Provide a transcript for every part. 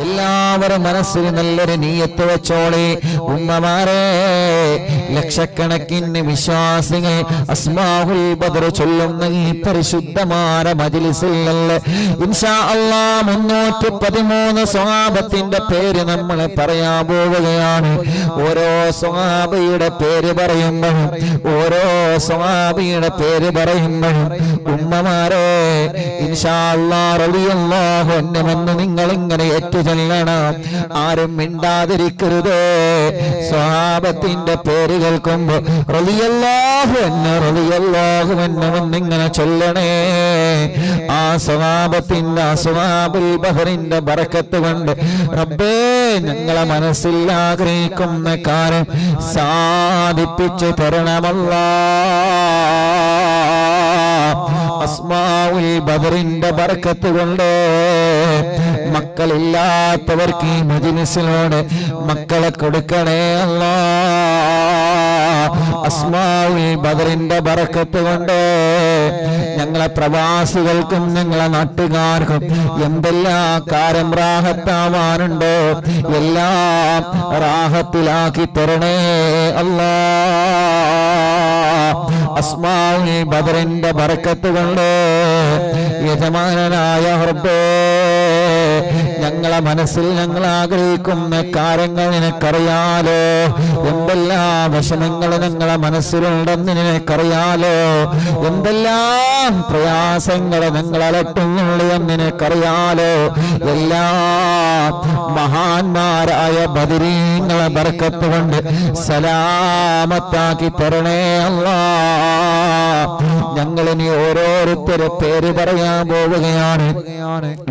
എല്ലാവരും മനസ്സിൽ നല്ലൊരു നീയത്ത് വെച്ചോളി. ഉമ്മമാരെ, ലക്ഷക്കണക്കിന് വിശ്വാസികൾ അസ്മാഉൽ ബദർ ചൊല്ലുന്ന ഈ പരിശുദ്ധമായ മജ്ലിസിൽ ഇൻഷാ അല്ലാഹ് 313 സ്വഹാബത്തിന്റെ പേര് നമ്മൾ പറയാൻ പോവുകയാണ്. ഓരോ സ്വഹാബിയുടെ പേര് പറയുമ്പോഴും ഉമ്മമാരെ ഇൻഷാ അല്ലാഹ് റളിയല്ലാഹു അൻഹു നിങ്ങൾ ഇങ്ങനെ ഏറ്റുചൊല്ലണം. ആരും മിണ്ടാതിരിക്കരുത്. സ്വഹാബത്തിന്റെ പേര് കേൾക്കുമ്പോൾ റളിയല്ലാഹു അൻഹു ഇങ്ങനെ ചൊല്ലണേ. ആ സ്വഹാബത്തിന്റെ അസ്ഹാബുൽ ബഹറിന്റെ ബറക്കത്ത് കൊണ്ട് റബ്ബേ ഞങ്ങളെ മനസ്സിൽ ആഗ്രഹിക്കുന്ന കാര്യം സാധിപ്പിച്ചു തരണമല്ലാഹ്. അസ്മാഉൽ ബദറിന്റെ ബറക്കത്ത് കൊണ്ട് മക്കളില്ലാത്തവർക്ക് ഈ മജ്ലിസിലൂടെ മക്കളെ കൊടുക്കണേ അല്ലാഹ്. അസ്മാഉൽ ബദറിന്റെ ബറക്കത്ത് കൊണ്ട് ഞങ്ങളെ പ്രവാസികൾക്കും ഞങ്ങളെ നാട്ടുകാർക്കും എന്തെല്ലാം കാര്യം റാഹത്താവാനുണ്ടോ എല്ലാം റാഹത്തിലാക്കി തരണേ അല്ലാഹ്. അസ്മാഉൽ ബദറിന്റെ ബറക്കത്ത് കൊണ്ട് യജമാനനായ റബ്ബേ ഞങ്ങളെ മനസ്സിൽ ഞങ്ങൾ ആഗ്രഹിക്കുന്ന കാര്യങ്ങൾ നിനക്കറിയാലോ. എന്തെല്ലാം വിഷമങ്ങൾ ഞങ്ങളെ മനസ്സിലുണ്ടെന്ന് നിനക്കറിയാലോ. എന്തെല്ലാം പ്രയാസങ്ങൾ ഞങ്ങൾ അലട്ടുന്നുള്ളൂ എന്ന് നിനക്കറിയാലോ. എല്ലാ മഹാന്മാരായ ബദരീങ്ങളെ ബർക്കത്ത് കൊണ്ട് സലാമത്താക്കി തരണേ അല്ലാഹ്. ഞങ്ങളിനി ഓരോരുത്തരെ പേര് പറയാൻ പോവുകയാണ്.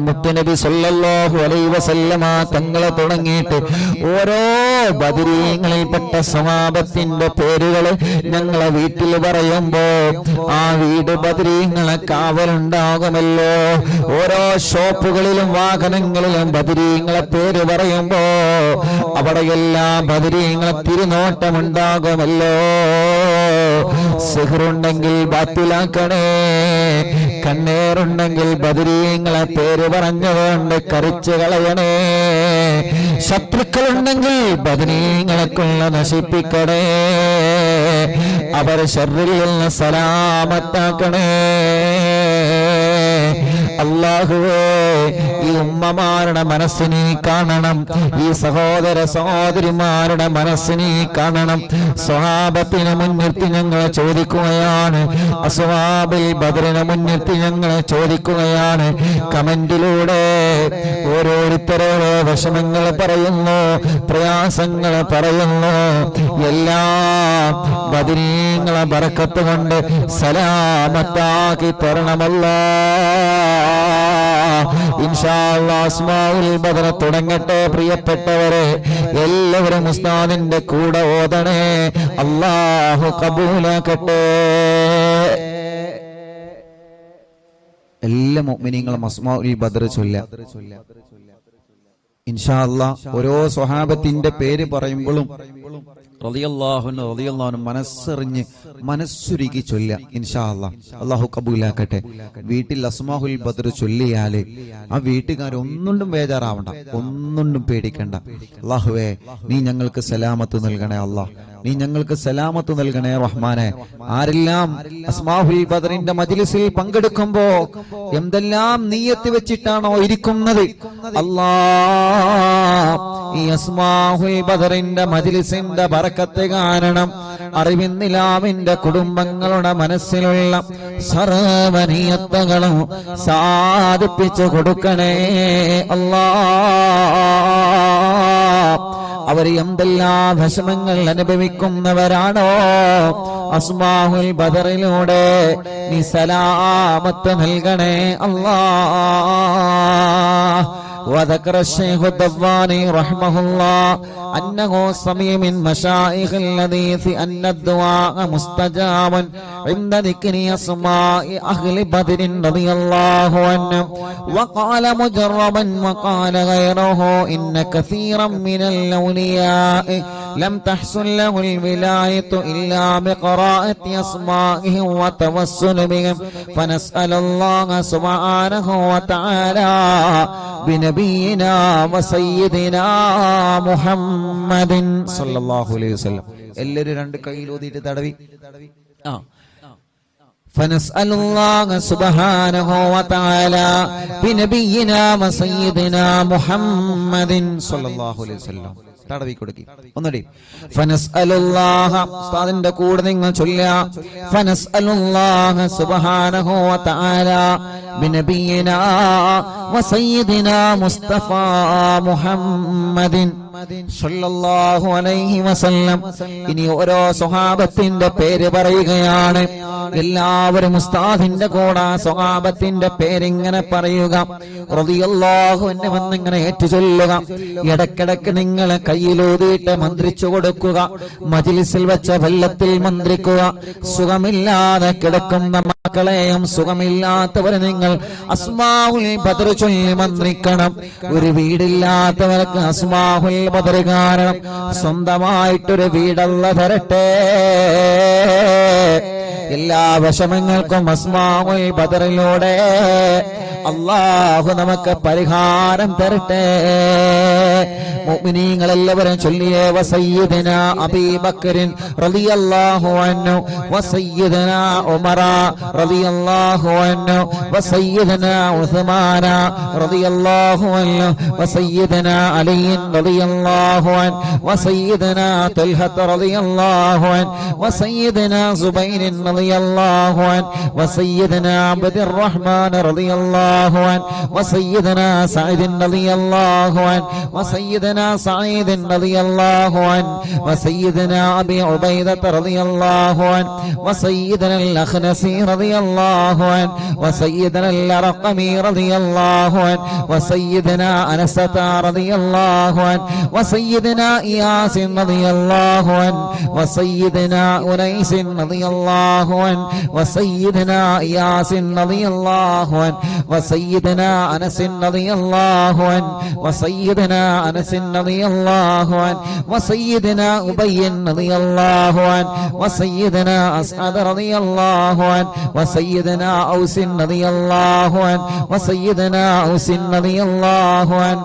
മുത്തുനബി സല്ലല്ലാഹു അലൈഹി വസല്ലമ തങ്ങളെ തുടങ്ങിയിട്ട് ഓരോ ബദരീങ്ങളിൽപ്പെട്ട സ്വഹാബത്തിന്റെ പേരുകൾ ഞങ്ങളെ വീട്ടിൽ പറയുമ്പോ ആ വീട് ബദരീങ്ങളെ കാവലുണ്ടാകുമല്ലോ. ഓരോ ഷോപ്പുകളിലും വാഹനങ്ങളിലും ബദരീങ്ങളെ പേര് പറയുമ്പോ അവിടെയെല്ലാം ബദരീങ്ങളെ തിരുനോട്ടമുണ്ടാകുമല്ലോ. സിഹ്റുണ്ടെങ്കിൽ ബാത്തിലാക്കണേ, കണ്ണേറുണ്ടെങ്കിൽ ബദരീങ്ങളെ പേര് പറഞ്ഞുകൊണ്ട് കറിച്ചു കളയണേ. ശത്രുക്കളുണ്ടെങ്കിൽ ബദരീങ്ങളെ കൊള്ള നശിപ്പിക്കണേ. അവർ ശർറിൽ നിന്ന് സലാമത്താക്കണേ. അല്ലാഹുവേ, ഈ ഉമ്മമാരുടെ മനസ്സിനെ കാണണം, ഈ സഹോദര സഹോദരിമാരുടെ മനസ്സിനെ കാണണം. സ്വഹാബത്തിനെ മുൻനിർത്തി ഞങ്ങൾ ചോദിക്കുകയാണ്, അസ്ഹാബുൽ ബദറിനെ മുൻനിർത്തി ഞങ്ങൾ ചോദിക്കുകയാണ്. കമന്റിലൂടെ ഓരോരുത്തരോരോ വിഷമങ്ങൾ പറയുന്നു, പ്രയാസങ്ങൾ പറയുന്നു. എല്ലാം ബദരീങ്ങളെ ബറക്കത്ത് കൊണ്ട് സലാമത്താക്കി തരണമല്ലാഹ്. ഇൻഷാ അല്ലാഹ് അസ്മാഉൽ ബദർ തുടങ്ങട്ടെ. പ്രിയപ്പെട്ടവരെ, എല്ലാവരും ഉസ്താദിന്റെ കൂടെ ഓതണേ. അല്ലാഹു ഖബൂലാക്കട്ടെ. എല്ലാ മുഅ്മിനീങ്ങളും അസ്മാഉൽ ബദർ ചൊല്ലുക ഇൻഷാ അല്ലാഹ്. ഓരോ സ്വഹാബത്തിന്റെ പേര് പറയുമ്പോഴും റളിയല്ലാഹു അൻഹു റളിയല്ലാഹു അൻഹു മനസ്സറിഞ്ഞ് മനസ്സുരുകി ചൊല്ലുക ഇൻഷാ അല്ലാഹ്. അല്ലാഹു കബൂലാക്കട്ടെ. വീട്ടിൽ അസ്മാഉൽ ബദർ ചൊല്ലിയാല് ആ വീട്ടുകാരൊന്നും ബേജാറാവണ്ട, ഒന്നും പേടിക്കണ്ട. അല്ലാഹുവേ, നീ ഞങ്ങൾക്ക് സലാമത്ത് നൽകണേ അല്ലാഹ്, നീ ഞങ്ങൾക്ക് സലാമത്ത് നൽകണേ റഹ്മാനെ. ആരെല്ലാം അസ്മാഉൽ ബദറിന്റെ മജ്ലിസിൽ പങ്കെടുക്കുമ്പോ എന്തെല്ലാം നിയ്യത്ത് വെച്ചിട്ടാണോ ഇരിക്കുന്നത്, അല്ലാഹ് ഈ അസ്മാഉൽ ബദറിന്റെ മജ്ലിസിന്റെ ബറക്കത്ത് കാരണം അറിവിന്നിലാവിന്റെ കുടുംബങ്ങളുടെ മനസ്സിലുള്ള സർവ്വനിയത്തുകളും സാധിപ്പിച്ചു കൊടുക്കണേ അല്ലാഹ്. അവർ എന്തെല്ലാം വിഷമങ്ങൾ അനുഭവിക്കുന്നവരാണോ, അസ്മാഉൽ ബദറിലൂടെ നീ സലാമത്ത് നൽകണേ അല്ലാഹ്. وذكر الشيخ الضباني رحمه الله أنه سمع من مشايخ الحديث أن الدعاء مستجاب عند ذكر أسماء أهل بدر رضي الله عنهم. وقال مجربا وقال غيره إن كثيرا من الأولياء لم تحصل له الولاية إلا بقراءة أسمائهم وتوسل بهم فنسأل الله سبحانه وتعالى بنبينا وسيدنا محمد صلى الله عليه وسلم. എല്ലാവരും രണ്ട് കൈയിൽ ഊതിയിട്ട് തടവി. فنسأل الله سبحانه وتعالى بنبينا وسيدنا محمد صلى الله عليه وسلم. തടവി കൊടുക്കി. ഒന്നുകൂടി. ഫനസ്അലുല്ലാഹ ഉസ്താദിന്റെ കൂടെ നിങ്ങൾ ചൊല്ലുക. ഫനസ്അലുല്ലാഹ സുബ്ഹാനഹു വതആല ബിനബിയിനാ വസയ്യിദിനാ മുസ്തഫ മുഹമ്മദിൻ സല്ലല്ലാഹു അലൈഹി വസല്ലം. ഇനി ഓരോ സ്വഹാബത്തിന്റെ പേര് പറയുകയാണ്. എല്ലാവരും ഉസ്താദിന്റെ കൂടെ സ്വഹാബത്തിന്റെ പേരിങ്ങനെ പറയുക. റളിയല്ലാഹു അൻഹു എന്നിങ്ങനെ ഏറ്റുചൊല്ലുക. ഇടക്കിടക്ക് നിങ്ങൾ കയ്യിലൂതിയിട്ട് മന്ത്രിച്ചു കൊടുക്കുക. മജ്ലിസിൽ വെച്ച വെള്ളത്തിൽ മന്ത്രിക്കുക. സുഖമില്ലാതെ കിടക്കുന്ന മക്കളെയും സുഖമില്ലാത്തവരെ നിങ്ങൾ അസ്മാഉൽ ബദർ ചൊല്ലി മന്ത്രിക്കണം. ഒരു വീടില്ലാത്തവർക്ക് അസ്മാഉൽ ബദർ കാരണം സ്വന്തമായിട്ടൊരു വീടല്ല തരട്ടെ. എല്ലാ വിഷമങ്ങൾക്കും അസ്മാഉൽ ബദറിലൂടെ അല്ലാഹു നമുക്ക് പരിഹാരം തരട്ടെ. മുഅ്മിനീങ്ങൾ എല്ലാവരും ചൊല്ലിയേ വസയ്യിദനാ അബീബക്കറിൻ റളിയല്ലാഹു അൻഹു വസയ്യിദനാ ഉമറ റളിയല്ലാഹു അൻഹു വസയ്യിദനാ ഉസ്മാന റളിയല്ലാഹു അൻഹു വസയ്യിദനാ അലി റളിയല്ലാഹു അൻഹു വസയ്യിദനാ തൽഹ റളിയല്ലാഹു അൻഹു വസയ്യിദനാ സുബൈർ റളിയല്ലാഹു അൻഹു വസയ്യിദനാ അബ്ദുർ റഹ്മാൻ റളിയല്ലാഹു അൻഹു വസയ്യിദനാ സഈദ് റളിയല്ലാഹു അൻഹു വസയ്യിദനാ سعيد رضي الله عنه وسيدنا أبي عبيدة رضي الله عنه وسيدنا الأخنسي رضي الله عنه وسيدنا الرقمي رضي الله عنه وسيدنا أنسة رضي الله عنه وسيدنا إياس رضي الله عنه وسيدنا أنيس رضي الله عنه وسيدنا إياس رضي الله عنه وسيدنا أنس رضي الله عنه وسيدنا أنس رضي الله عنه وسيدنا أبي رضي الله عنه وسيدنا أسعد رضي الله عنه وسيدنا أوس رضي الله عنه وسيدنا أوس رضي الله عنه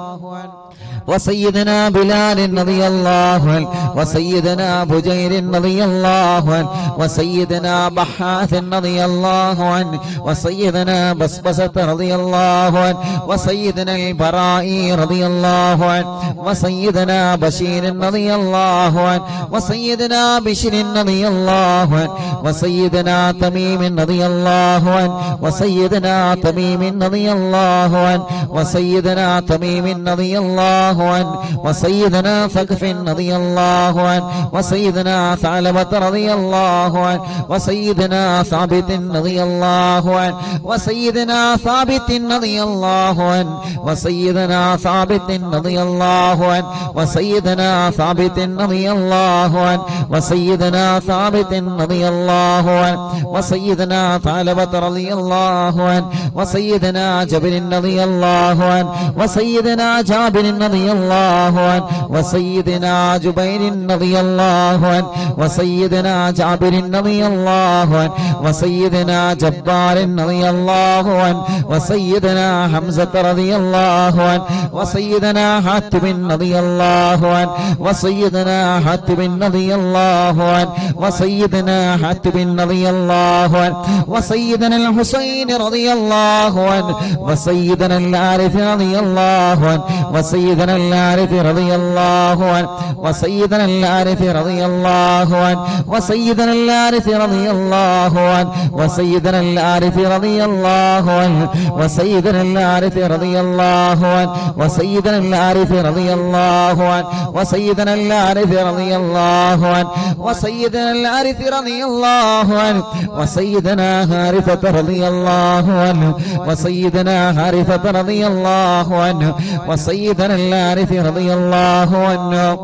وسيدنا بلال رضي الله عنه وسيدنا بجير رضي الله عنه وسيدنا بحاث رضي الله عنه وسيدنا بسبسة رضي الله عنه وسيدنا البرائي رضي الله عنه وسيدنا بشير رضي الله عنه وسيدنا بشر رضي الله عنه وسيدنا تميم رضي الله عنه وسيدنا تميم رضي الله عنه وسيدنا تميم رضي الله عنه وسيدنا ثقف رضي الله عنه وسيدنا ثعلبة رضي الله عنه وسيدنا ثابت رضي الله عنه وسيدنا ثابت رضي الله عنه وسيدنا ثابت رضي الله عنه وسيدنا ثابت رضي الله عنه وسيدنا ثابت رضي الله عنه وسيدنا ثعلبة رضي الله عنه وسيدنا جابر رضي الله عنه وسيدنا جابر رضي الله عنه وسيدنا جبير رضي الله عنه وسيدنا جابر رضي الله عنه وسيدنا جبار رضي الله عنه وسيدنا حمزة رضي الله عنه وسيدنا حاتم رضي الله عنه وسيدنا حاتم رضي الله عنه وسيدنا حاتم رضي الله عنه وسيدنا الحسين رضي الله عنه وسيدنا العارف رضي الله عنه وسيدنا العارف رضي الله عنه وسيدنا العارف رضي الله عنه وسيدنا العارف رضي الله عنه وسيدنا العارف رضي الله عنه وسيدنا العارف رضي الله عنه وسيدنا العارف رضي الله عنه وسيدنا العارف رضي الله عنه وسيدنا العارف رضي الله عنه وسيدنا حارثة رضي الله عنه وسيدنا حارثة رضي الله عنه وسيدنا العارف رضي الله عنه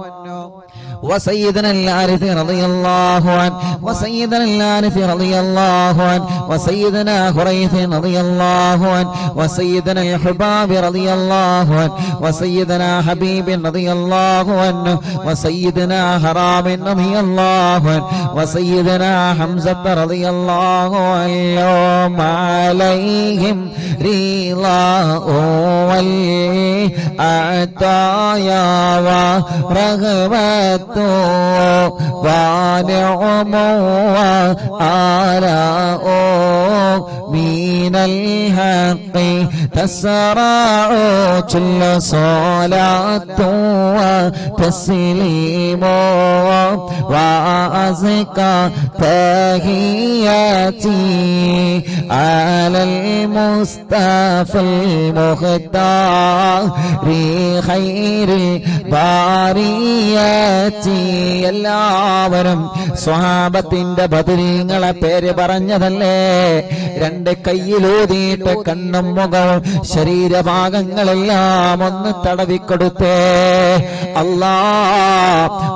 وسيدنا الحارث رضي الله عنه وسيدنا الحارث رضي الله عنه وسيدنا خريث رضي الله عنه وسيدنا الحباب رضي الله عنه وسيدنا حبيب رضي الله عنه وسيدنا حرام رضي الله عنه وسيدنا حمزة رضي الله عنهم عليهم رضاه والعطايا ورغبة ونعم وآلاء من الحق تسرع كل صلاة وتسليم وأزكى تحياتي على المصطفى المختار خير البريات. എല്ലാവരും സ്വഹാബത്തിന്റെ ബദരീങ്ങളെ പേര് പറഞ്ഞതല്ലേ? രണ്ട് കയ്യിലൂതിയിട്ട് കണ്ണും മുഖവും ശരീരഭാഗങ്ങളെല്ലാം ഒന്ന് തടവിക്കൊടുത്തേ.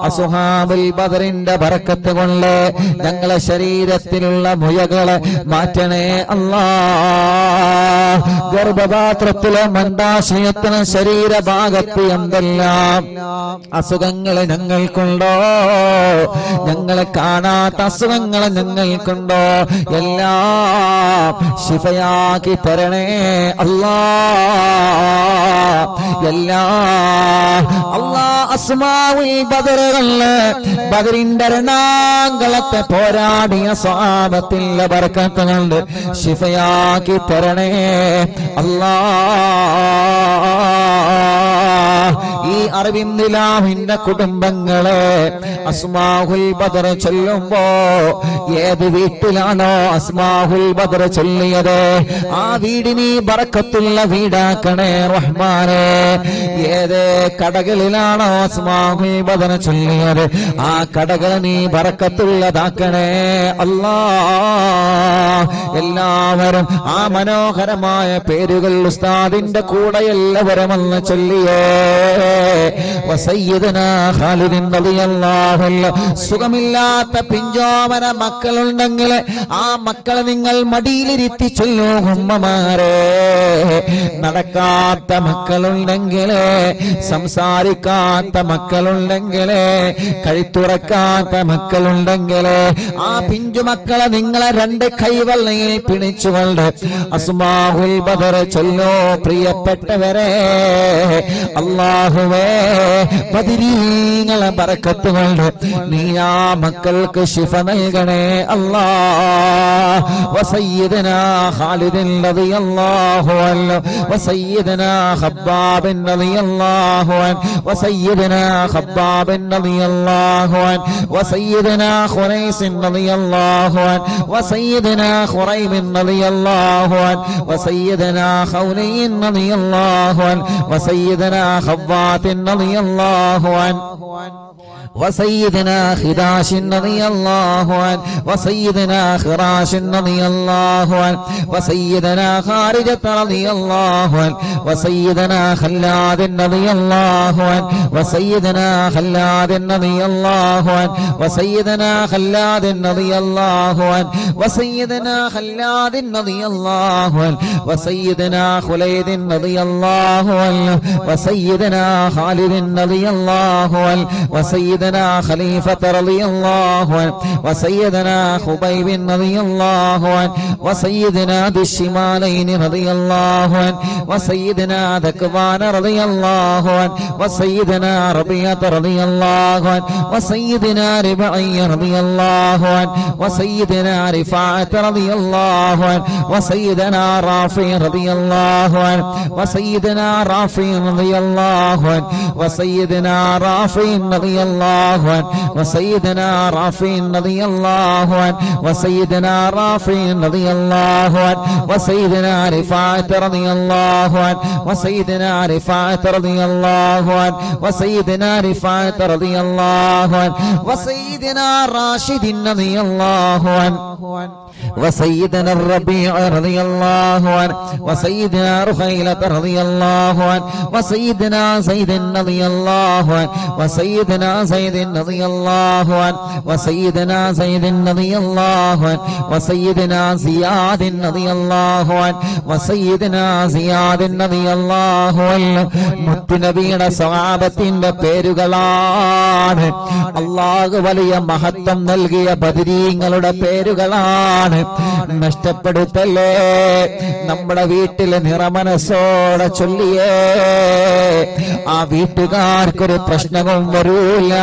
അസ്ഹാബുൽ ബദറിന്റെ ബറക്കത്ത് കൊണ്ട് ഞങ്ങളെ ശരീരത്തിലുള്ള മുയകളെ മാറ്റണേ അല്ലാ. ഗർഭപാത്രത്തിലെ മന്ദാശയത്തിന് ശരീരഭാഗത്ത് എന്തെല്ലാം അസുഖങ്ങളെ ഞങ്ങൾക്കുണ്ടോ, ഞങ്ങളെ കാണാത്ത അസുഖങ്ങളെ ഞങ്ങൾക്കുണ്ടോ, എല്ലാം ശിഫയാക്കി തരണേ അല്ലാ. അസ്മാഉൽ ബദറുകളില് ബദറിന്റെ രണാങ്കളത്തെ പോരാടിയ സ്വഹാബത്തിന്റെ ബർക്കത്ത് കൊണ്ട് ശിഫയാക്കി തരണേ അല്ലാ. ഈ അറബിന്ദിലാഹിന്റെ കുടുംബങ്ങളെ അസ്മാഉൽ ബദർ ചൊല്ലുമ്പോ ഏത് വീട്ടിലാണോ അസ്മാഉൽ ബദർ ചൊല്ലിയത് ആ വീടിന് ബറക്കത്തുള്ള വീടാക്കണേ റഹ്മാനേ. ഏത് കടകളിലാണോ അസ്മാഉൽ ബദർ ചൊല്ലിയത് ആ കടകൾ നീ ബറക്കത്തുള്ളതാക്കണേ അല്ലാ. എല്ലാവരും ആ മനോഹരമായ പേരുകൾ ഉസ്താദിന്റെ കൂടെ എല്ലാവരും ഒന്ന് ചൊല്ലിയേ. വസയ്യിദനാ ഖാലിദ് റളിയല്ലാഹു അൻഹു. സുഖമില്ലാത്ത പിഞ്ചോമന മക്കളുണ്ടെങ്കിൽ ആ മക്കളെ നിങ്ങൾ മടിയിലിരുത്തി ചൊല്ലൂ ഉമ്മമാരെ. നടക്കാത്ത മക്കളുണ്ടെങ്കിൽ, സംസാരിക്കാത്ത മക്കളുണ്ടെങ്കിൽ, കഴുത്തുറക്കാത്ത മക്കളുണ്ടെങ്കിൽ ആ പിഞ്ചു മക്കളെ നിങ്ങളെ രണ്ട് കൈവെള്ളയിൽ പിടിച്ചുകൊണ്ട് അസ്മാഉൽ ബദർ ചൊല്ലോ. പ്രിയപ്പെട്ടവരെ, അല്ലാഹുവേ ബദരീങ്ങളെ ബറക്കത്ത് കൊണ്ട് നീ ആ മക്കൾക്ക് ശിഫ നൽകണേ അല്ലാ. വസയ്യിദനാ ഖാലിദ് റളിയല്ലാഹു അൻഹു വസയ്യിദനാ ഖബ്ബാബ് റളിയല്ലാഹു അൻഹു വസയ്യിദനാ ഖബ്ബാബ് റളിയല്ലാഹു അൻഹു വസയ്യിദനാ ഖുറൈസ് റളിയല്ലാഹു അൻഹു വസയ്യിദനാ ഖുറൈബ് റളിയല്ലാഹു അൻഹു വസയ്യിദനാ ഖൗലൈൻ റളിയല്ലാഹു അൻഹു വസയ്യിദനാ ഖവ്വാത്ത് റളിയല്ലാഹു അൻഹു وسيدنا خداش رضي الله عنه وسيدنا خراش رضي الله عنه وسيدنا خارجة رضي الله عنه وسيدنا خلاد رضي الله عنه وسيدنا خلاد رضي الله عنه وسيدنا خلاد رضي الله عنه وسيدنا خلاد رضي الله عنه وسيدنا خليد رضي الله عنه وسيدنا خالد رضي الله عنه وسيدنا خليفة رضي الله عنه وسيدنا خبيب رضي الله عنه وسيدنا ذي الشمالين رضي الله عنه وسيدنا ذكوان رضي الله عنه وسيدنا ربيعة رضي الله عنه وسيدنا ربعي رضي الله عنه وسيدنا رفاعة رضي الله عنه وسيدنا رافع رضي الله عنه وسيدنا رافع رضي الله عنه وسيدنا رافع رضي الله عنه وسيدنا رافع رضي الله عنه وسيدنا رافع رضي الله عنه وسيدنا رفاعة رضي الله عنه وسيدنا رفاعة رضي الله عنه وسيدنا رفاعة رضي الله عنه وسيدنا راشد رضي الله عنه وسيدنا الربيع رضي الله عنه وسيدنا رخيلة رضي الله عنه وسيدنا زيد رضي الله عنه وسيدنا زيد رضي الله عنه وسيدنا زيد رضي الله عنه وسيدنا زياد رضي الله عنه وسيدنا زياد رضي الله عنه മുത്തുനബിയുടെ സ്വഹാബത്തിന്റെ പേരുകളാണ്. അല്ലാഹു വലിയ മഹത്വം നൽകിയ ബദരീങ്ങളുടെ പേരുകളാണ്. നഷ്ടപ്പെടുത്തല്ലേ. നമ്മുടെ വീട്ടിലെ നിറമനസ്സോടെ ചൊല്ലിയേ ആ വീട്ടുകാർക്കൊരു പ്രശ്നവും വരൂല.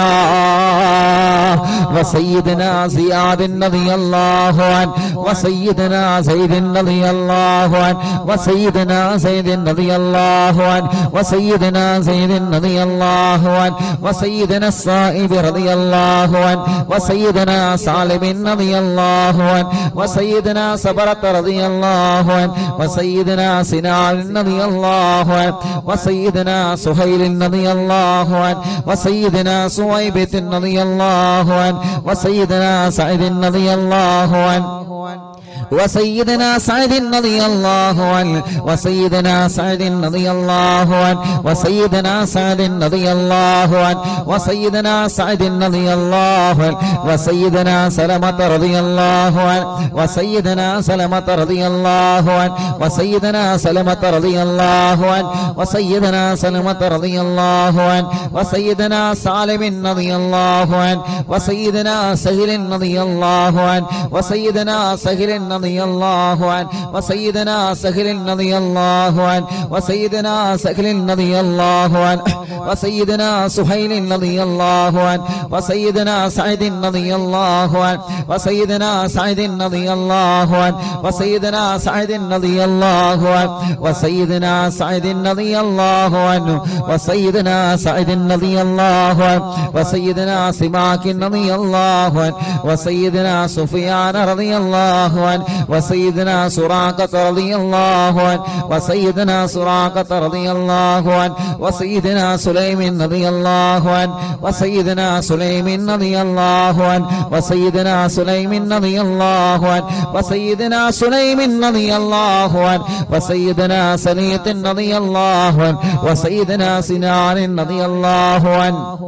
وسيدنا زياد رضي الله عنه وسيدنا زيد رضي الله عنه وسيدنا زيد رضي الله عنه وسيدنا زيد رضي الله عنه وسيدنا الصائب رضي الله عنه وسيدنا سالم رضي الله عنه وسيدنا صبرة رضي الله عنه وسيدنا سنان رضي الله عنه وسيدنا سهيل رضي الله عنه وسيدنا سويبة رضي الله عنه وسيدنا سعيد رضي الله عنه وسيدنا سعد رضي الله عنه وسيدنا سعد رضي الله عنه وسيدنا سعد رضي الله عنه وسيدنا سعد رضي الله عنه وسيدنا سلمة رضي الله عنه وسيدنا سلمة رضي الله عنه وسيدنا سلمة رضي الله عنه وسيدنا سلمة رضي الله عنه وسيدنا سالم رضي الله عنه وسيدنا سهل رضي الله عنه وسيدنا سهل رضي الله عنه وسيدنا سهل رضي الله عنه وسيدنا سهل رضي الله عنه وسيدنا سهيل رضي الله عنه وسيدنا سعيد رضي الله عنه وسيدنا سعيد رضي الله عنه وسيدنا سعيد رضي الله عنه وسيدنا سعيد رضي الله عنه وسيدنا سعيد رضي الله عنه وسيدنا سماك رضي الله عنه وسيدنا سفيان رضي الله عنه وسيدنا سراقة رضي الله عنه وسيدنا سراقة رضي الله عنه وسيدنا سليم رضي الله عنه وسيدنا سليم رضي الله عنه وسيدنا سليم رضي الله عنه وسيدنا سليم رضي الله عنه وسيدنا سليط رضي الله عنه وسيدنا سنان رضي الله عنه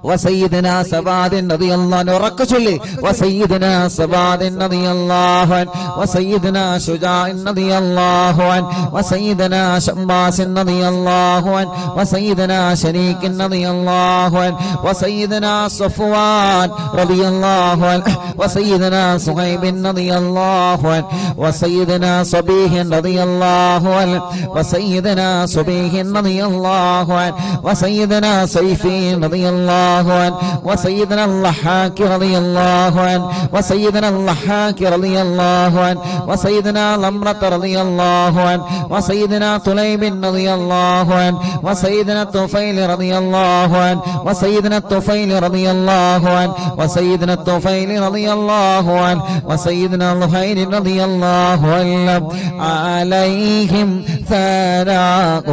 وسيدنا سباد رضي الله عنه ركشلي وسيدنا سباد رضي الله عنه وسيدنا شجاع رضي الله عنه وسيدنا شماس رضي الله عنه وسيدنا شريك رضي الله عنه وسيدنا صفوان رضي الله عنه وسيدنا صهيب رضي الله عنه وسيدنا صبيح رضي الله عنه وسيدنا صبيح رضي الله عنه وسيدنا سيفي رضي الله عنه وسيدنا اللحاك رضي الله عنه وسيدنا اللحاك رضي الله عنه وسيدنا لمرة رضي الله عنه وسيدنا طليب رضي الله عنه وسيدنا الطفيل رضي الله عنه وسيدنا الطفيل رضي الله عنه وسيدنا الطفيل رضي الله عنه وسيدنا الخير رضي الله عنه عليهم ثناء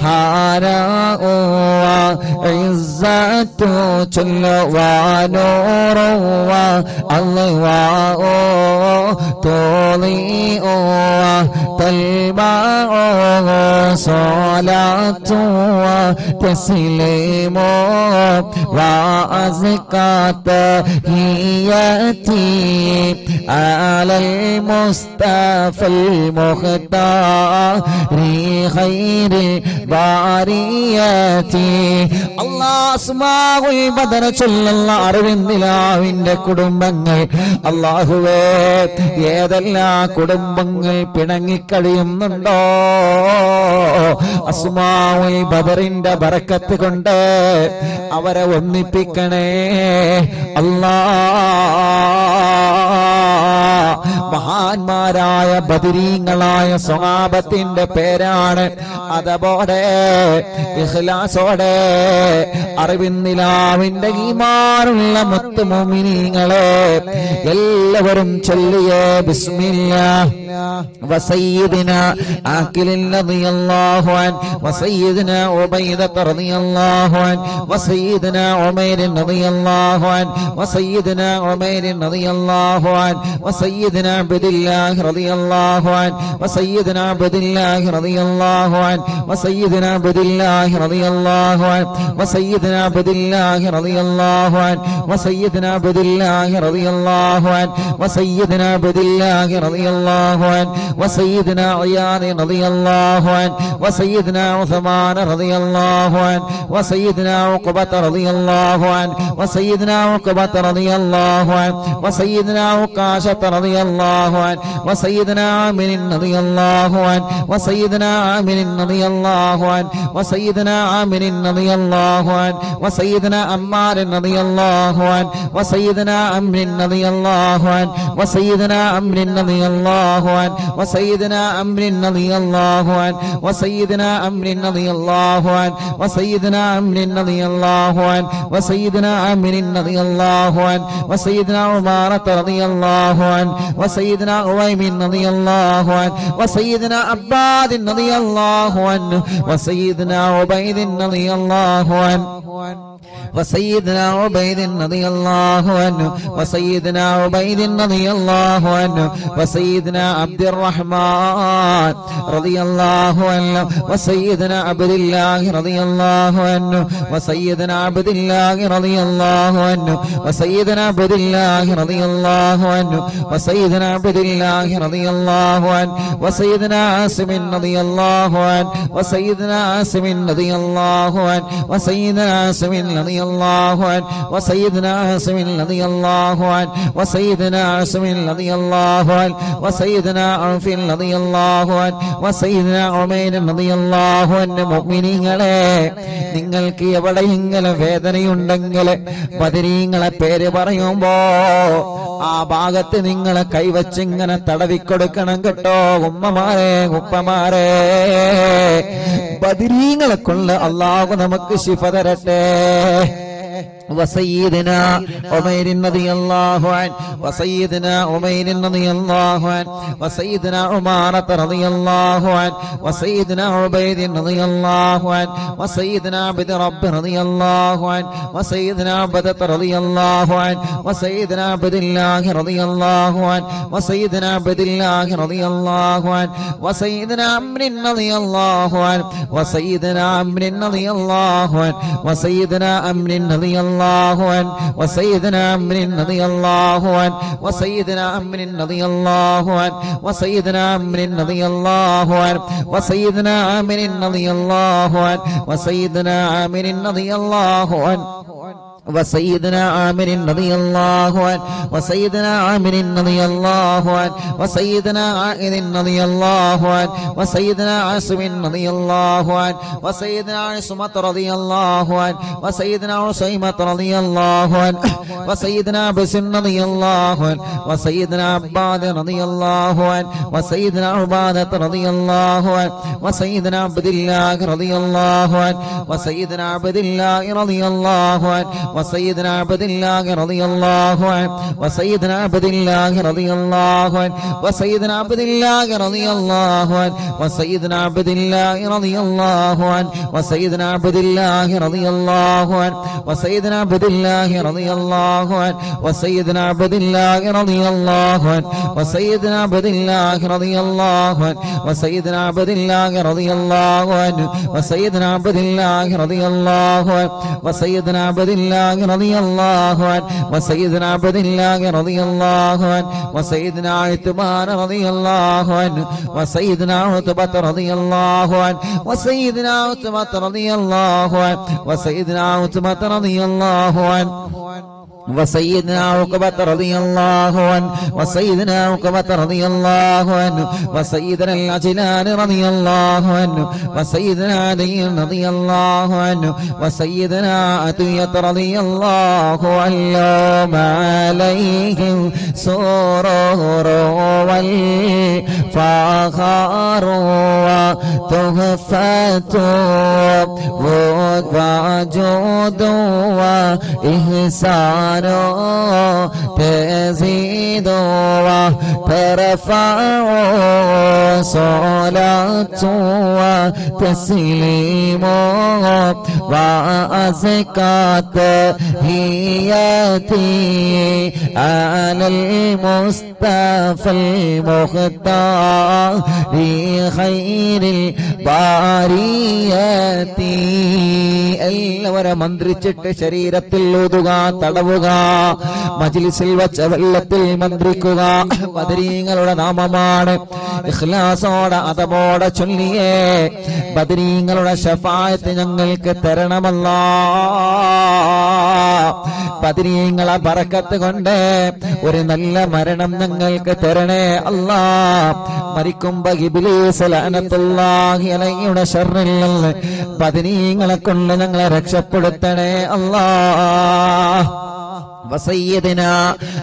والهاراء وعزة جل ونور والله تضيء تلمع صلاة وتسليم وأزكى تحياتي على المصطفى المختار خير البريات الله അസ്മാഉൽ ബദർ ചൊല്ലുന്ന അറിവിന്ദിലാവിന്റെ കുടുംബങ്ങൾ അല്ലാഹുവേ ഏതെല്ലാം കുടുംബങ്ങൾ പിണങ്ങിക്കഴിയുന്നുണ്ടോ അസ്മാഉൽ ബദറിന്റെ ബറക്കത്ത് കൊണ്ട് അവരെ ഒന്നിപ്പിക്കണേ അല്ലാഹ് മഹാന്മാരായ ബദരീങ്ങളായ സ്വഹാബത്തിന്റെ പേരാണ്. അതുപോലെ ഇഖ്ലാസോടെ അറിവിന്നിലാവിന്റെ ഈമാനുള്ള മുത്ത് മുഅ്മിനീങ്ങളെ എല്ലാവരും ചൊല്ലിയേ ബിസ്മില്ലാഹ് വസയ്യിദിനാ ആഖിൽ റളിയല്ലാഹു അൻഹു വസയ്യിദിനാ ഉബൈദ റളിയല്ലാഹു അൻഹു വസയ്യിദിനാ ഉമൈർ റളിയല്ലാഹു അൻഹു വസയ്യിദിനാ ഉമൈർ റളിയല്ലാഹു അൻഹു വസയ്യിദിനാ അബ്ദുല്ലാഹ് റളിയല്ലാഹു അൻഹു വസയ്യിദിനാ അബ്ദുല്ലാഹ് റളിയല്ലാഹു അൻഹു വസയ്യിദിനാ അബ്ദുല്ലാഹ് റളിയല്ലാഹു അൻഹു വസയ്യിദിനാ അബ്ദുല്ലാഹ് റളിയല്ലാഹു അൻഹു വസയ്യിദിനാ അബ്ദുല്ലാഹ് റളിയല്ലാഹു അൻഹു വസയ്യിദിനാ അബ്ദുല്ലാഹ് റളിയല്ലാഹു وسيدنا عياض رضي الله عنه وسيدنا عثمان رضي الله عنه وسيدنا عقبة رضي الله عنه وسيدنا عقبة رضي الله عنه وسيدنا عكاشة رضي الله عنه وسيدنا عامر رضي الله عنه وسيدنا عامر رضي الله عنه وسيدنا عامر رضي الله عنه وسيدنا عمار رضي الله عنه وسيدنا عمرو رضي الله عنه وسيدنا عمرو رضي الله عنه وسيدنا عمرو رضي الله عنه وسيدنا عمرو رضي الله عنه وسيدنا عمرو رضي الله عنه وسيدنا عمرو رضي الله عنه وسيدنا عمارة رضي الله عنه وسيدنا عويم رضي الله عنه وسيدنا عباد رضي الله عنه وسيدنا عبيد رضي الله عنه وسيدنا عبيد رضي الله عنه وسيدنا عبيد رضي الله عنه وسيدنا عبد الرحمن رضي الله عنه وسيدنا عبد الله رضي الله عنه وسيدنا عبد الله رضي الله عنه وسيدنا عبد الله رضي الله عنه وسيدنا عبد الله رضي الله عنه وسيدنا عاصم رضي الله عنه وسيدنا عاصم رضي الله عنه وسيدنا عاصم رضي الله عنه وسيدنا عاصم رضي الله عنه وسيدنا عاصم رضي الله عنه وسيدنا عوف رضي الله عنه وسيدنا عمير رضي الله عنه മുഅ്മിനീങ്ങളെ നിങ്ങൾക്ക് എവിടെയെങ്കിലും വേദനയുണ്ടെങ്കിൽ ബദരീങ്ങളെ പേര് പറയുമ്പോ ആ ഭാഗത്ത് നിങ്ങളെ കൈവച്ച് ഇങ്ങനെ തടവിക്കൊടുക്കണം കേട്ടോ. ഉമ്മമാരെ ഉപ്പമാരെ ബദരീങ്ങളെ കൊണ്ട് അല്ലാഹു നമുക്ക് ശിഫ തരട്ടെ. وسيدنا عمير رضي الله عنه وسيدنا عمير رضي الله عنه وسيدنا عمارة رضي الله عنه وسيدنا عبيد رضي الله عنه وسيدنا عبد رب رضي الله عنه وسيدنا عبدة رضي الله عنه وسيدنا عبد الله رضي الله عنه وسيدنا عبد الله رضي الله عنه وسيدنا عمرو رضي الله عنه وسيدنا عمرو رضي الله عنه وسيدنا عمرو رضي الله عنه وسيدنا عمرو رضي الله عنه وسيدنا عمرو رضي الله عنه وسيدنا عمرو رضي الله عنه وسيدنا عامر رضي الله عنه وسيدنا عامر رضي الله عنه وسيدنا عامر رضي الله عنه وسيدنا عامر رضي الله عنه وسيدنا عائذ رضي الله عنه وسيدنا عاصم رضي الله عنه وسيدنا عصمة رضي الله عنه وسيدنا عصيمة رضي الله عنه وسيدنا بسر رضي الله عنه وسيدنا عباد رضي الله عنه وسيدنا عبادة رضي الله عنه وسيدنا عبد الله رضي الله عنه وسيدنا عبد الله رضي الله عنه وسيدنا عبد الله رضي الله عنه وسيدنا عبد الله رضي الله عنه وسيدنا عبد الله رضي الله عنه وسيدنا عبد الله رضي الله عنه وسيدنا عبد الله رضي الله عنه وسيدنا عبد الله رضي الله عنه وسيدنا عبد الله رضي الله عنه وسيدنا عبد الله رضي الله عنه وسيدنا عبد الله رضي الله عنه وسيدنا عبد الله رضي الله عنه وسيدنا عبد الله رضي الله عنه وسيدنا عبد الله رضي الله عنه وسيدنا عثمان رضي الله عنه وسيدنا عتبة رضي الله عنه وسيدنا عتبة رضي الله عنه وسيدنا عتبة رضي الله عنه وسيدنا عقبة رضي الله عنه وسيدنا عقبة رضي الله عنه وسيدنا العجلان رضي الله عنه وسيدنا علي رضي الله عنه وسيدنا عطية رضي الله عنه ما عليهم سرور والفخر وتحفة وجود وإحسان تزيد وترفع صلاة وتسليم وأزكى تحياتي على المصطفى المختار خير البرية. എല്ലാവരും മന്ത്രിച്ചിട്ട് ശരീരത്തിൽ ഊതുക, തടവുക, മജ്ലിസിൽ വച്ച വെള്ളത്തിൽ മന്ത്രിക്കുക. ബദരീങ്ങളുടെ നാമമാണ്. ഇഖ്ലാസോടെ അതബോടെ ചൊല്ലിയേ ബദരീങ്ങളുടെ ശഫാഅത്ത് ഞങ്ങൾക്ക് തരണമല്ലാ. ബദരീങ്ങളെ ബറക്കത്ത് കൊണ്ട് ഒരു നല്ല മരണം ഞങ്ങൾക്ക് തരണേ അല്ലാ. മരിക്കുമ്പോ ഇബ്ലീസ് ലഅനത്തുല്ലാഹി അലൈഹിയുടെ ശർറിൽ നിന്ന് ബദരീങ്ങളെ കൊണ്ട് ഞങ്ങളെ രക്ഷപ്പെടുത്തണേ അല്ലാ. وسيدنا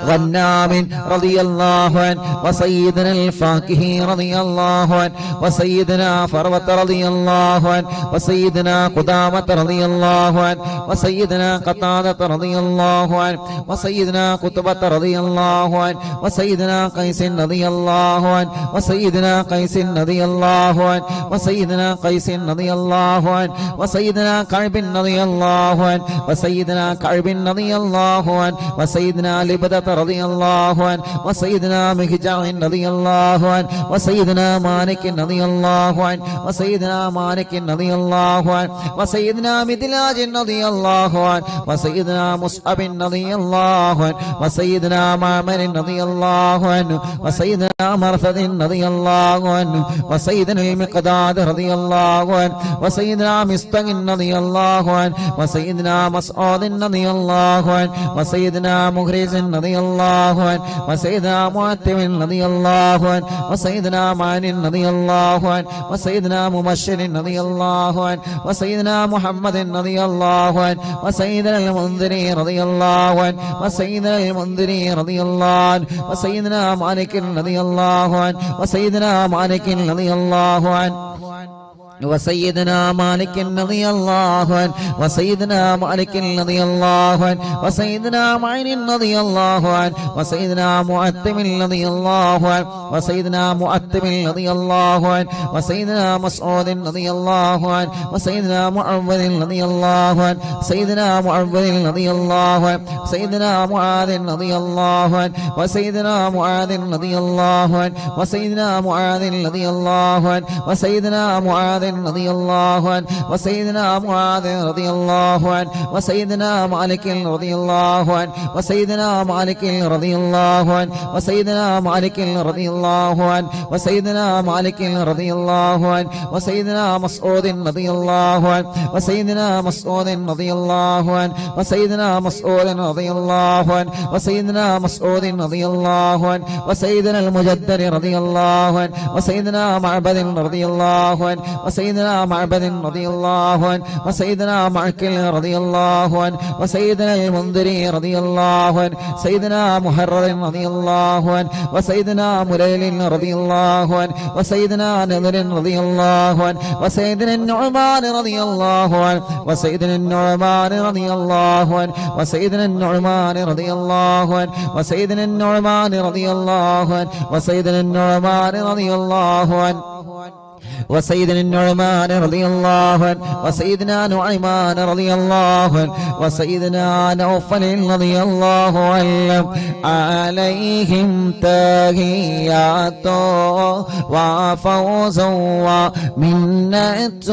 غنام رضي الله عنه وسيدنا الفاكهي رضي الله عنه وسيدنا فروة رضي الله عنه وسيدنا قدامة رضي الله عنه وسيدنا قتادة رضي الله عنه وسيدنا قطبة رضي الله عنه وسيدنا قيس رضي الله عنه وسيدنا قيس رضي الله عنه وسيدنا قيس رضي الله عنه وسيدنا كعب رضي الله عنه وسيدنا كعب رضي الله عنه وسيدنا لبدة رضي الله عنه وسيدنا مهجع رضي الله عنه وسيدنا مالك رضي الله عنه وسيدنا مالك رضي الله عنه وسيدنا مدلاج رضي الله عنه وسيدنا مصعب رضي الله عنه وسيدنا معمر رضي الله عنه وسيدنا مرثد رضي الله عنه وسيدنا المقداد رضي الله عنه وسيدنا مستق رضي الله عنه وسيدنا مسعود رضي الله عنه وسيدنا مخرج رضي الله عنه وسيدنا معتم رضي الله عنه وسيدنا معن رضي الله عنه وسيدنا مبشر رضي الله عنه وسيدنا محمد رضي الله عنه وسيدنا المنذري رضي الله عنه وسيدنا المنذري رضي الله عنه وسيدنا مالك رضي الله عنه وسيدنا مالك رضي الله عنه وسيدنا مالك رضي الله عنه وسيدنا مالك رضي الله عنه وسيدنا معين رضي الله عنه وسيدنا مؤتم رضي الله عنه وسيدنا مؤتم رضي الله عنه وسيدنا مسعود رضي الله عنه وسيدنا معوذ رضي الله عنه سيدنا معوذ رضي الله عنه سيدنا معاذ رضي الله عنه وسيدنا معاذ رضي الله عنه وسيدنا معاذ رضي الله عنه وسيدنا معاذ رضي الله عنه وسيدنا معاذ رضي الله عنه وسيدنا مالك رضي الله عنه وسيدنا مالك رضي الله عنه وسيدنا مالك رضي الله عنه وسيدنا مالك رضي الله عنه وسيدنا مسعود رضي الله عنه وسيدنا مسعود رضي الله عنه وسيدنا مسعود رضي الله عنه وسيدنا مسعود رضي الله عنه وسيدنا المجدر رضي الله عنه وسيدنا معبد رضي الله عنه وسيدنا معبد رضي الله عنه وسيدنا معكل رضي الله عنه وسيدنا المنذري رضي الله عنه سيدنا محرر رضي الله عنه وسيدنا مليل رضي الله عنه وسيدنا نذر رضي الله عنه وسيدنا النعمان رضي الله عنه وسيدنا النعمان رضي الله عنه وسيدنا النعمان رضي الله عنه وسيدنا النعمان رضي الله عنه وسيدنا النعمان رضي الله عنه وسيدنا النعمان رضي الله عنه وسيدنا نعيمان رضي الله عنه وسيدنا نوفل رضي الله عنه عليهم تحيات وفوز ومنة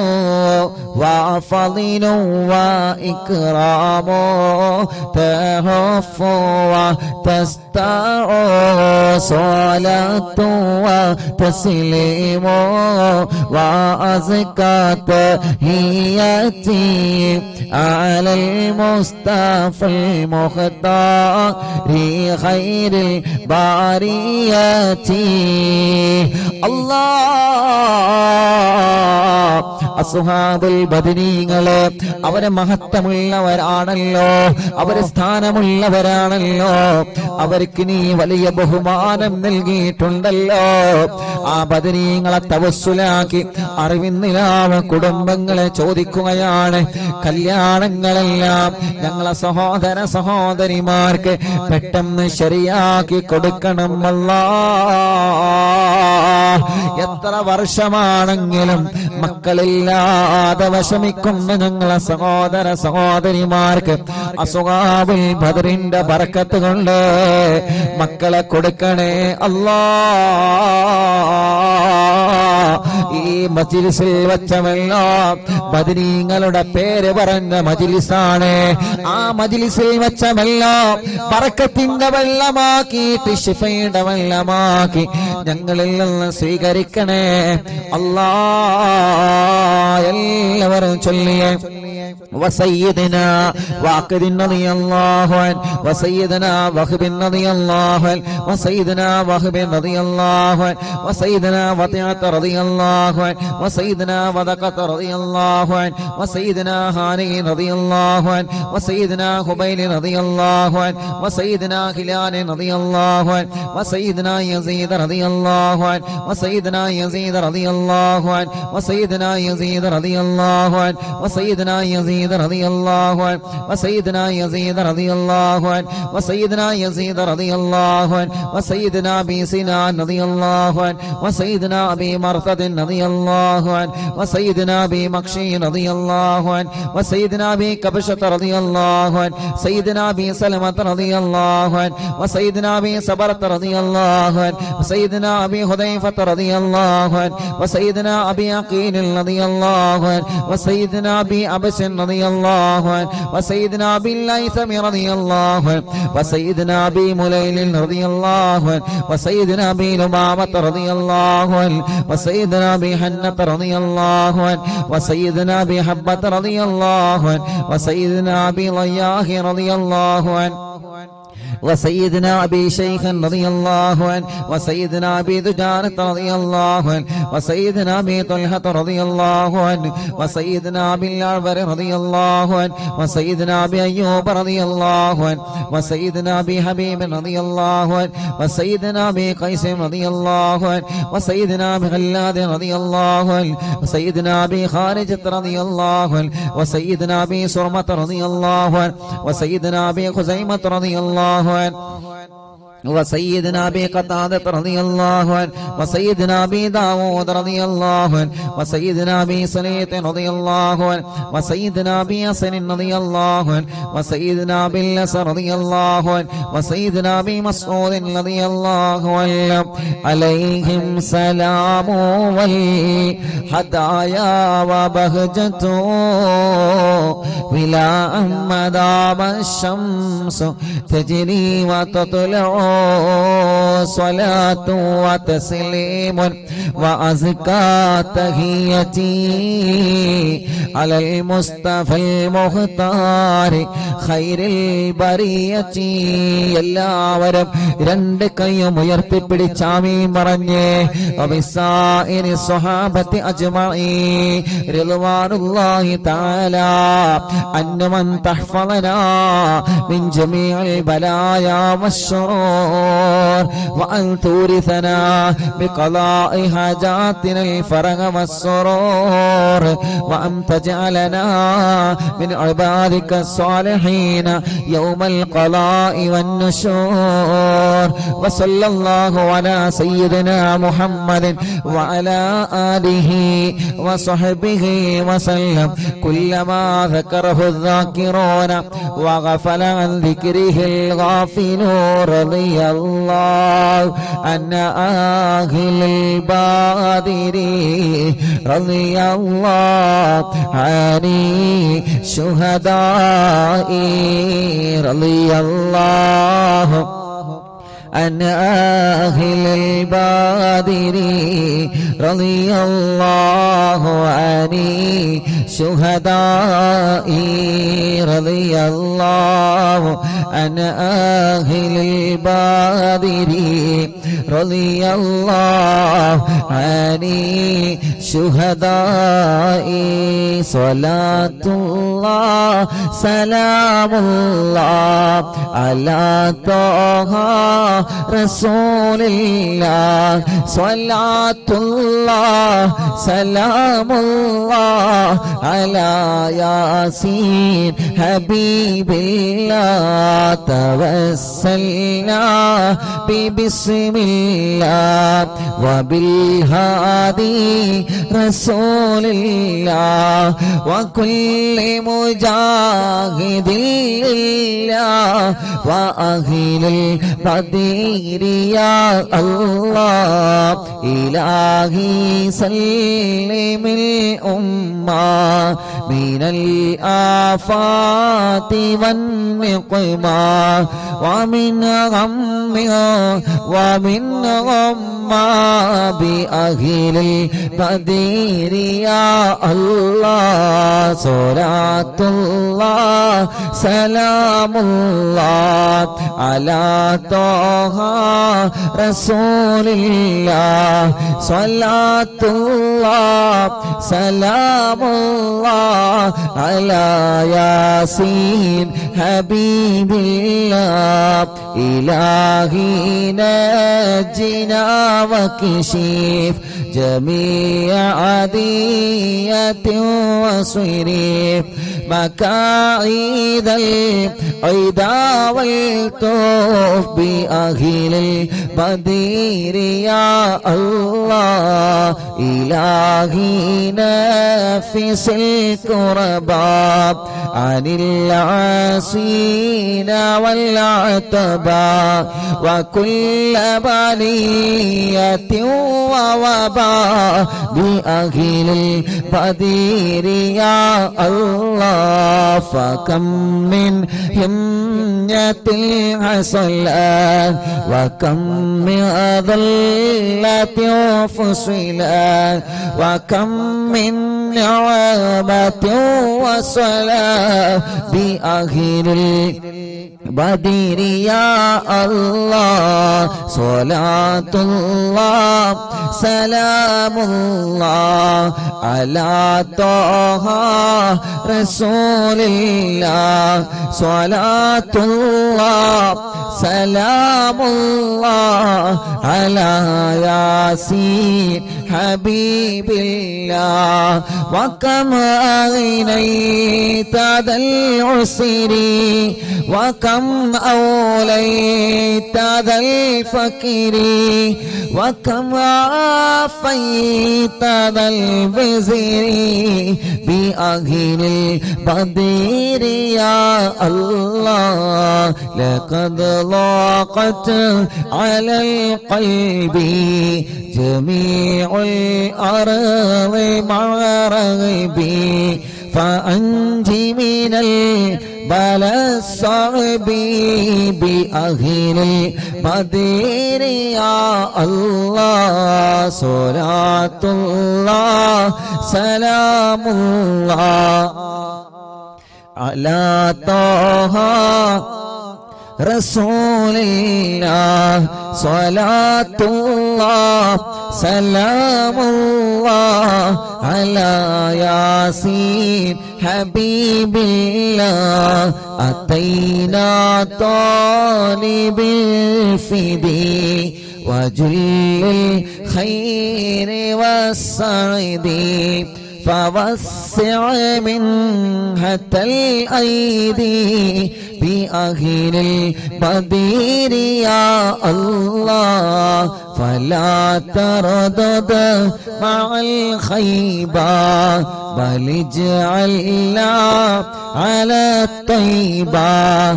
وفضل وإكرام تهف وتستع صلاة وتسليم وأزكى تحياتي على المصطفى المختار خير الباريات الله അസ്ഹാബുൽ ബദരീങ്ങളെ അവരെ മഹത്വമുള്ളവരാണല്ലോ, അവരെ സ്ഥാനമുള്ളവരാണല്ലോ, അവർക്ക് നീ വലിയ ബഹുമാനം നൽകിയിട്ടുണ്ടല്ലോ. ആ ബദരീങ്ങളെ തവസ്സുലാക്കി അറിവിന്നിലാവ കുടുംബങ്ങളെ ചോദിക്കുകയാണ്, കല്യാണങ്ങളെല്ലാം ഞങ്ങളെ സഹോദര സഹോദരിമാർക്ക് പെട്ടെന്ന് ശരിയാക്കി കൊടുക്കണം അല്ലാഹ്. എത്ര വർഷമാണെങ്കിലും മക്കളില്ലാതെ വിഷമിക്കുന്ന ഞങ്ങളെ സഹോദര സഹോദരിമാർക്ക് അസ്ഹാബുൽ ബദറിന്റെ ബർക്കത്ത് കൊണ്ട് മക്കളെ കൊടുക്കണേ അല്ലാഹ്. ഈ മജ്ലിസിൽ വെച്ചമെല്ലാം ബദരീങ്ങളുടെ പേര് പറഞ്ഞ മജ്ലിസാണ്. ആ മജ്ലിസിൽ വെച്ചമെല്ലാം ബർക്കത്തിന്റെ വെള്ളമാക്കിയിട്ട് ശിഫയുടെ വെള്ളമാക്കി ഞങ്ങളിൽ നിന്ന് സ്വീകരിക്കണേ അല്ലാഹ്. എല്ലാവരും ചൊല്ലിയേ وسيدنا واقد رضي الله عنه وسيدنا وهب رضي الله عنه وسيدنا وهب رضي الله عنه وسيدنا وطيعة رضي الله عنه وسيدنا وذقة رضي الله عنه وسيدنا هاني رضي الله عنه وسيدنا خبيل رضي الله عنه وسيدنا خلال رضي الله عنه وسيدنا يزيد رضي الله عنه وسيدنا يزيد رضي الله عنه وسيدنا يزيد رضي الله عنه وسيدنا يزيد رضي الله عنه وسيدنا يزيد رضي الله عنه وسيدنا يزيد رضي الله عنه وسيدنا ابي سنان رضي الله عنه وسيدنا ابي مرثد رضي الله عنه وسيدنا ابي مكشي رضي الله عنه وسيدنا ابي كبشة رضي الله عنه سيدنا ابي سلمة رضي الله عنه وسيدنا ابي صبرة رضي الله عنه وسيدنا ابي حذيفة رضي الله عنه وسيدنا ابي عقيل رضي الله عنه وسيدنا ابي عبس رضي الله عنه وسيدنا ابي الليثم رضي الله عنه وسيدنا ابي مليل رضي الله عنه وسيدنا ابي لبابة رضي الله عنه وسيدنا ابي حنة رضي الله عنه وسيدنا ابي حبة رضي الله عنه وسيدنا ابي ضياح رضي الله عنه وسيدنا ابي شيخ رضي الله عنه وسيدنا ابي دجانة رضي الله عنه وسيدنا ابي طلحة رضي الله عنه وسيدنا ابي الأعور رضي الله عنه وسيدنا ابي ايوب رضي الله عنه وسيدنا ابي حبيب رضي الله عنه وسيدنا ابي قيس رضي الله عنه وسيدنا ابي غلاد رضي الله عنه وسيدنا ابي خارجة رضي الله عنه وسيدنا ابي سرمة رضي الله عنه وسيدنا ابي خزيمة رضي الله عنه وسيدنا ابي قتادة رضي الله عنه وسيدنا ابي داود رضي الله عنه وسيدنا ابي سليط رضي الله عنه وسيدنا ابي حسن رضي الله عنه وسيدنا ابي اللس رضي الله عنه وسيدنا ابي مسعود رضي الله عنه عليهم سلام والهدايا وبهجة بلا مدام الشمس تجري وتطلع صلاة وتسليم وأزكى تحيتي على المصطفى المختار خير البرية. എല്ലാവരും രണ്ട് കൈയും ഉയർത്തിപ്പിടിച്ച് ആമീൻ പറഞ്ഞേ. വബിസാഇരി സ്വഹാബത്തി അജ്മഈൻ റിദ്വാനുല്ലാഹി തആല അന്നമൻ തഹ്ഫളനാ മിൻ ജമീഇൽ ബലായാ والشرور وأن تورثنا بقضاء حاجاتنا الفرح والسرور وأن تجعلنا من عبادك الصالحين يوم القضاء والنشور. وصلى الله على سيدنا محمد وعلى آله وصحبه وسلم. كلما ذكره الذاكرون وغفل عن ذكره الغافلون رضي الله عن أهل البادر رضي الله عن الشهداء رضي الله عن أهل البدر رضي الله عن الشهداء رضي الله عن أهل البدر رضي الله عن الشهداء صلاة الله سلام الله على طه رسول الله صلاة الله سلام الله على ياسين حبيب الله توسلنا ببسم الله وبالهادي رسول الله وكل مجاهد لله وأهل البدر يا الله إلهي سلم الأمة من الآفات والنقمة ومن غم ومن غمّة بأهل البدر يا الله صلاة الله سلام الله على طه رسول الله صلاة الله سلام الله على ياسين حبيب الله إلهي نجنا وكشف جميع عدية وصريف مكائد العدا والطوف بأهل البدر يا الله إلهي نفس الكرباء عن العاصين والعتباء وكل بلية ووباء بأهل البدر يا الله فكم من همية حصلت وكم من ضلة فصلت وكم من نعمة وصلاة بأهل البدر يا الله صلاة الله سلام الله على طه رسول الله صلاة الله سلام الله على ياسين حبيب الله وكم أغنيت ذا العسر وكم أوليت ذا الفقر وكم عافيت ذا الوزر بأهل البدر يا الله لقد ضاقت على القلب جميع الأرض مع رغبي فأنجي من البلاء الصعب بأهل البدر يا الله صلاة الله سلام الله على طه رسول الله صلاة الله سلام الله على ياسين حبيب الله أتينا طالب الفدي وجل الخير والسعد فوسع منها الأيدي بأهل البدر يا الله فلا تردد مع الخيبة بل اجعلنا على الطيبة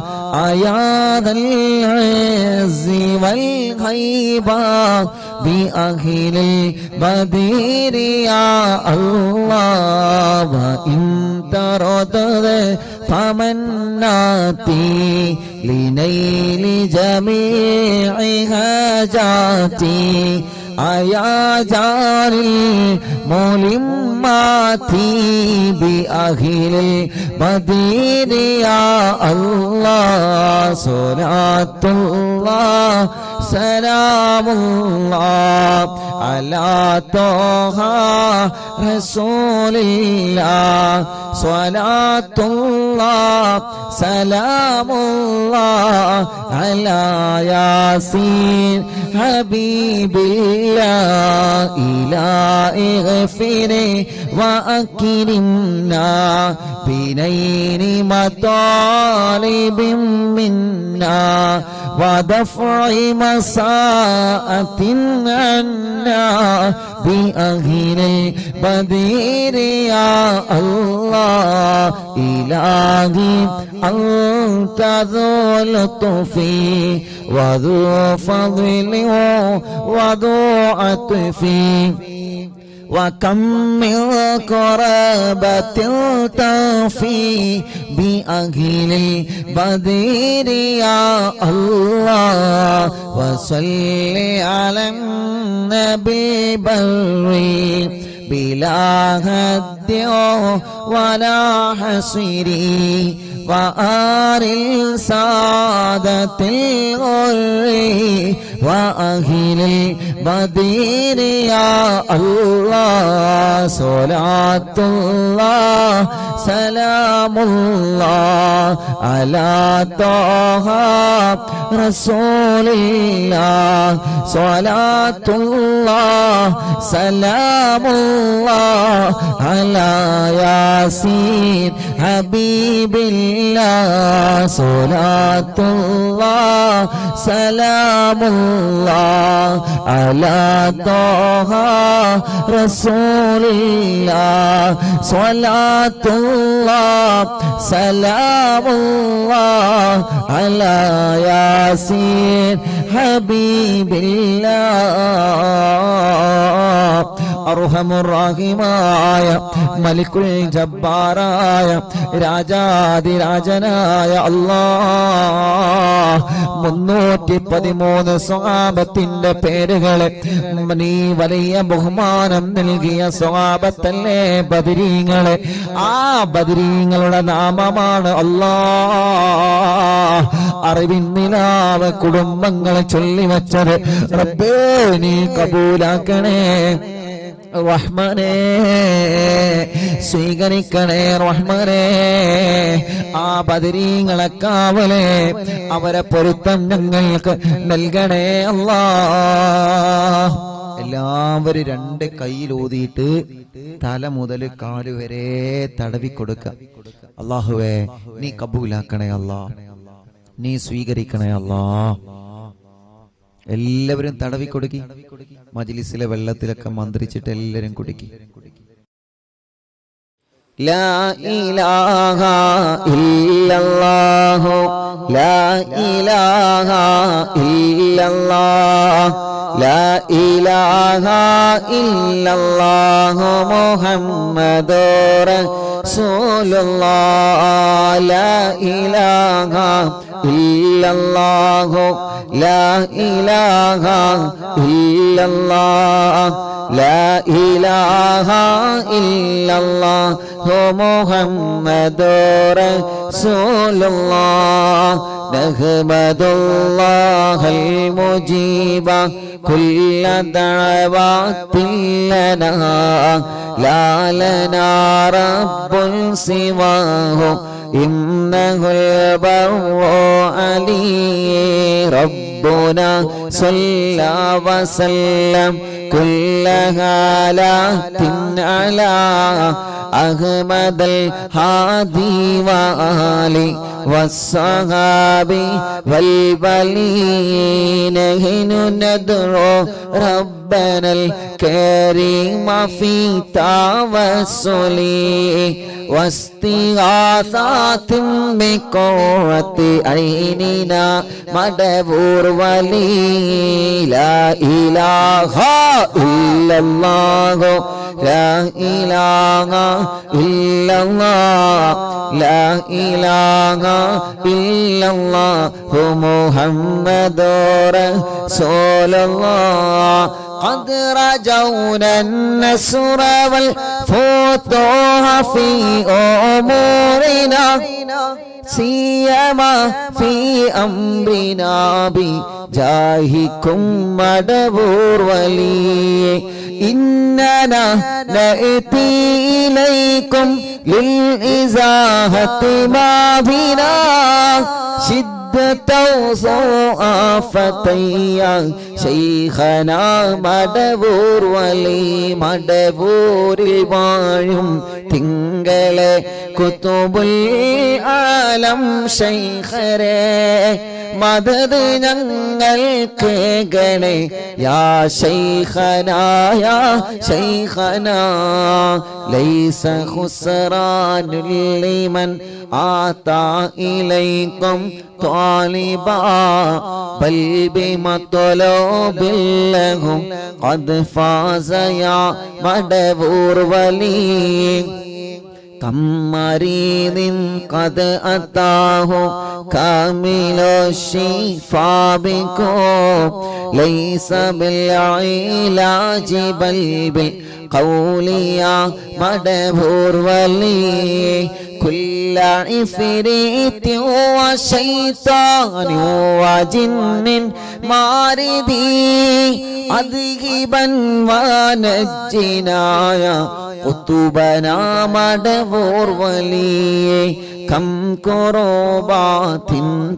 يا ذا العز والهيبة بأهل البدر يا الله وإن ترد فمناتي لنيل جميع حاجاتي يا جار الملمات بأهل المدينة يا الله صلاة الله سلام الله على طه رسول الله صلاة الله سلام الله على ياسين حبيب الله إلهي اغفر وأكرمنا بنيل مطالب منا ودفع مساءة عنا بأهل البدير يا الله إلهي أنت ذو لطف وذو فضل وذو عطف وكم من قرابة تفي بأهل البدير يا الله وصل على النبي البري بلا هد ولا حصر وآل السادة الغر وأهل البدير يا الله صلاة الله سلام الله على طه رسول الله صلاة الله سلام الله على ياسين حبيب الله صلاة الله سلام الله على طه رسول الله صلاة الله سلام الله على ياسين حبيب الله അർഹമുറാഹിമായ മലിക്കുൽ ജബ്ബാറായ രാജാതിരാജനായ അല്ലാഹ് 313 സ്വഹാബത്തിന്റെ പേരുകളെ നീ വലിയ ബഹുമാനം നൽകിയ സ്വഹാബത്തല്ലേ ബദരീങ്ങളെ ആ ബദരീങ്ങളുടെ നാമമാണ് അല്ലാഹ് അറിവിൻ നിലാവ് കുടുംബങ്ങളെ ചൊല്ലിവച്ചത് റബ്ബേ നീ കബൂലാക്കണേ റഹ്മാനേ സ്വീകരിക്കണേ റഹ്മാനേ ആ ബദരീങ്ങളെ കാവലേ അവരെ പൊരുത്തം ഞങ്ങൾക്ക് നൽകണേ അല്ലാഹ് എല്ലാവരും 2 കൈയിലൂതിയിട്ട് തല മുതൽ കാല് വരെ തടവി കൊടുക്ക അല്ലാഹുവേ നീ കബൂലാക്കണേ അല്ലാഹ് നീ സ്വീകരിക്കണേ അല്ലാഹ് എല്ലാവരും തടവി കൊടുക്കി മജ്ലിസിലെ വെള്ളത്തിലൊക്കെ മന്ത്രിച്ചിട്ട് എല്ലാവരും കുടിക്കി ലാ ഇലാഹ ഇല്ലല്ലാഹു ലാ ഇലാഹ ഇല്ലല്ലാഹ് ലാ ഇലാഹ ഇല്ലല്ലാഹു മുഹമ്മദുർ റസൂലുള്ളാഹ് ലാ ഇലാഹ ഇല്ലല്ലാഹു ലാ ഇലാഹ ഇല്ലല്ലാഹ് ലാ ഇലാഹ ഇല്ലല്ലാഹു മുഹമ്മദുർ റസൂലുള്ളാഹ് നഹ്മദുല്ലാഹൽ മുജീബ കുല്ല ദഅവാതിൻ ലനാ ലാ ലനാ റബ്ബുൻ സിവാഹു ഇന്നഹുൽ ബർറു അലീ റബ്ബുനാ സ്വല്ലാ വസല്ലം കുല്ല ഹാലാത്തിൻ അലാ അഹ്മദൽ ഹാദി വആലി വസ്സഹാബി വൽ ബലീന ഹിനുനദ്റു റബ്ബനൽ കരീമ ഫീ തവസ്സുലി واستغاثات بقوة عيننا مدبور ولي لا إله إلا الله ലാ ഇലാഹ ഇല്ലല്ലാഹ് ലാ ഇലാഹ ഇല്ലല്ലാഹു മുഹമ്മദുർ റസൂലുള്ളാഹ് قد رجونا النصر والفتوح في أمورنا سيما في أمرنا بجاهكم مدبور ولي إننا نأتي إليكم للإزاحة ما بنا فتيا شيخنا മടവൂർ വലി മടവൂരിൽ വാഴും തിങ്കളെ കുതുബുൽ ആലം ശൈഖരേ മദദ് ഞങ്ങൾക്ക് ഗണേ യാ ശൈഖനാ യാ ശൈഖനാ ലൈസ ഖുസ്റാനുൽ ലിമൻ ആതാ ഇലൈക്കും طالبا بل بمطلوب لهم قد فاز يا مدبور ولي كم مريض قد أتاه كامل الشفاء بكم ليس بالعلاج بل بالقول يا مدبور ولي كل عفريت وشيطان وجن ماردي أذهبا ونجنا يا قطبنا مدبور ولي كم كربات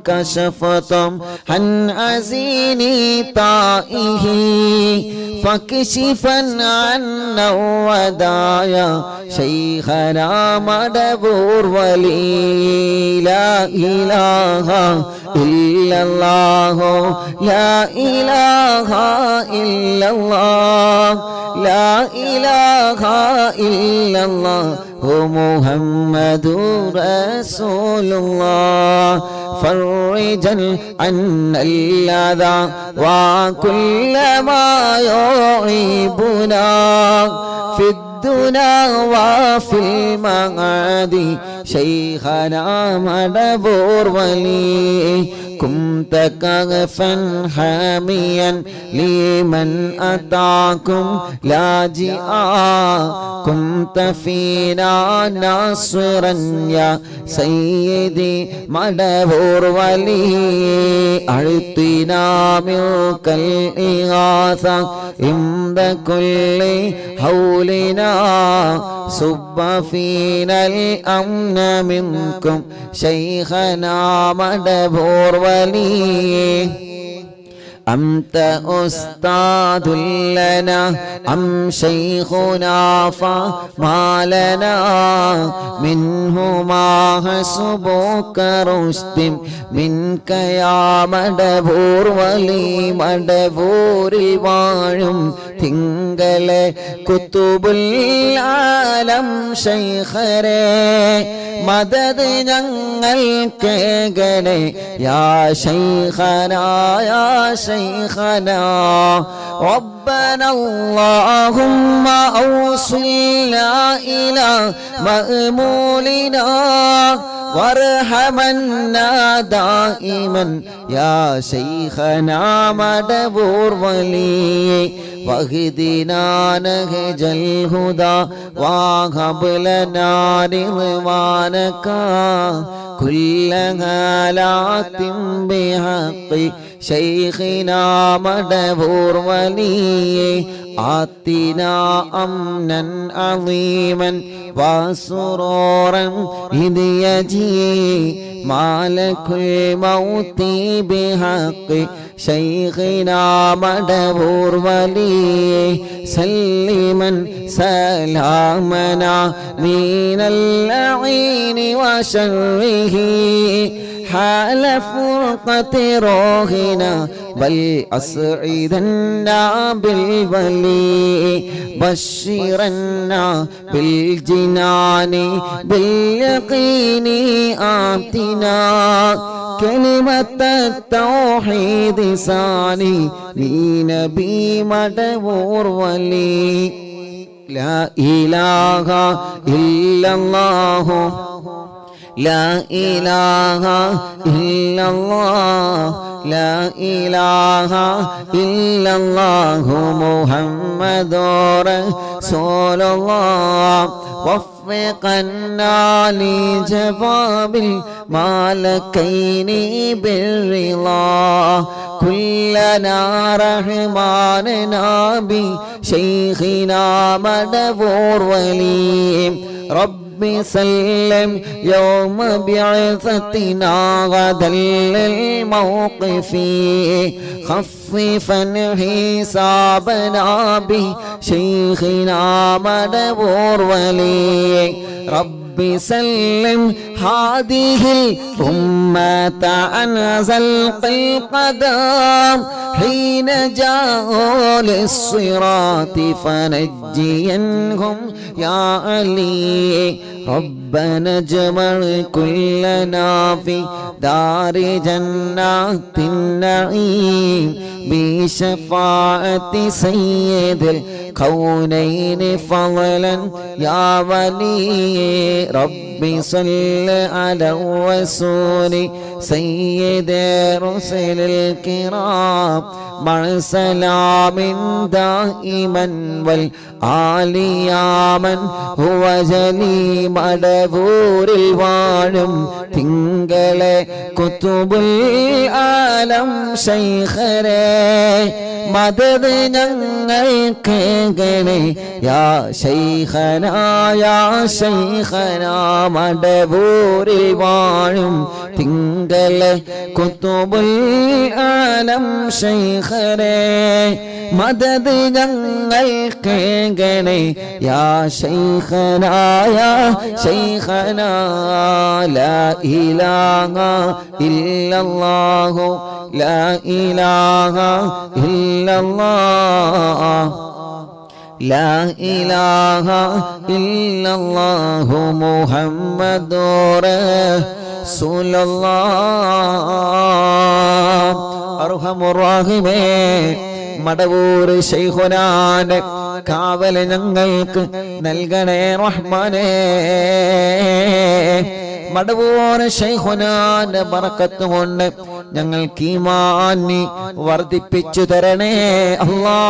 كشفتم عن عزين طائه فكشفا عنا ودايا شيخنا مدبور ولي لا إله إلا الله لا إله إلا الله لا إله إلا الله محمد رسول الله فرجا عنا الأذى وكل ما يعيبنا في الدنيا وفي المعاد شيخنا مدبور ولي كنت كغفا حاميا لمن أتاكم لاجئا كنت فينا ناصرا يا سيدي مدبور ولي أعطنا ملك الإغاثة عند كل حولنا صب فينا الأمن منكم شيخنا مدبور ولي أنت أستاذ لنا أم شيخنا فما لنا منه ما حسبك رشد منك يا مدبور ولي مدبور الواعم തിങ്കളെ കുതുബുൽ ആലം ശൈഖരേ മദദ് ഞങ്ങൾക്ക് ഗണേ യാ ശൈഖനാ യാ ശൈഖനാ ربنا اللهم أوصلنا إلى مأمولنا وارحمنا دائما يا شيخنا مدبور ولي واهدنا نهج الهدى وهب لنا رضوانك كل هالات بحق شيخنا مدبور ولي آتنا أمنا عظيما وسرورا إذ يجي مالك الموت بحق شيخنا مدبور ولي سلما سلامنا من اللعين وشره حال فرقة روحنا بل أسعدنا بالولي بشرنا بالجنان باليقين آتنا كلمة التوحيد ثاني لنبي مدبور ولي لا إله إلا الله لا إله إلا الله لا إله إلا الله محمد رسول الله وفقنا لجواب الملكين بالرضا كلنا رحماننا بشيخنا مدبور ولي رب سلم يوم بعثتنا غدا للموقف خففا حسابنا بشيخنا مدبور ولي رب سلم هذه الأمة عن زلق القدم حين جاءوا للصراط فنجينهم يا علي ربنا اجمع كلنا في دار جنات النعيم بشفاعة سيد الكونين فضلا يا ولي رب صل على الرسول سيد رسل الكرام مع سلام دائما والآل يا من هو جلي مدبور الوانم തിങ്കളെ കുത്തുബുൽ ആലം ശൈഖരേ മദദ് ഞങ്ങൾക്ക് ഗണേ യാ ശൈഖനാ യാ ശൈഖനാ മടവൂരിൽ വാഴും തിങ്കളെ കുത്തുബുൽ ആലം ശൈഖരേ മദദ് ഞങ്ങൾക്ക് ഗണേ യാ ശൈഖനാ യാ ശൈഖനാ ലാ ഇലാഹ ഇല്ലല്ലാഹു ലാ ഇലാഹ ഇല്ലല്ലാഹ് ലാ ഇലാഹ ഇല്ലല്ലാഹു മുഹമ്മദുർ റസൂലുള്ളാഹ് അർഹമുർ റഹീമേ മടവൂർ ശൈഖുനാന്റെ കാവൽ ഞങ്ങൾക്ക് നൽകണേ റഹ്മാനേ മടവൂർ ശൈഖുനാന്റെ ബറക്കത്ത് കൊണ്ട് ഞങ്ങൾക്ക് ഈമാൻ വർദ്ധിപ്പിച്ചു തരണേ അല്ലാഹ്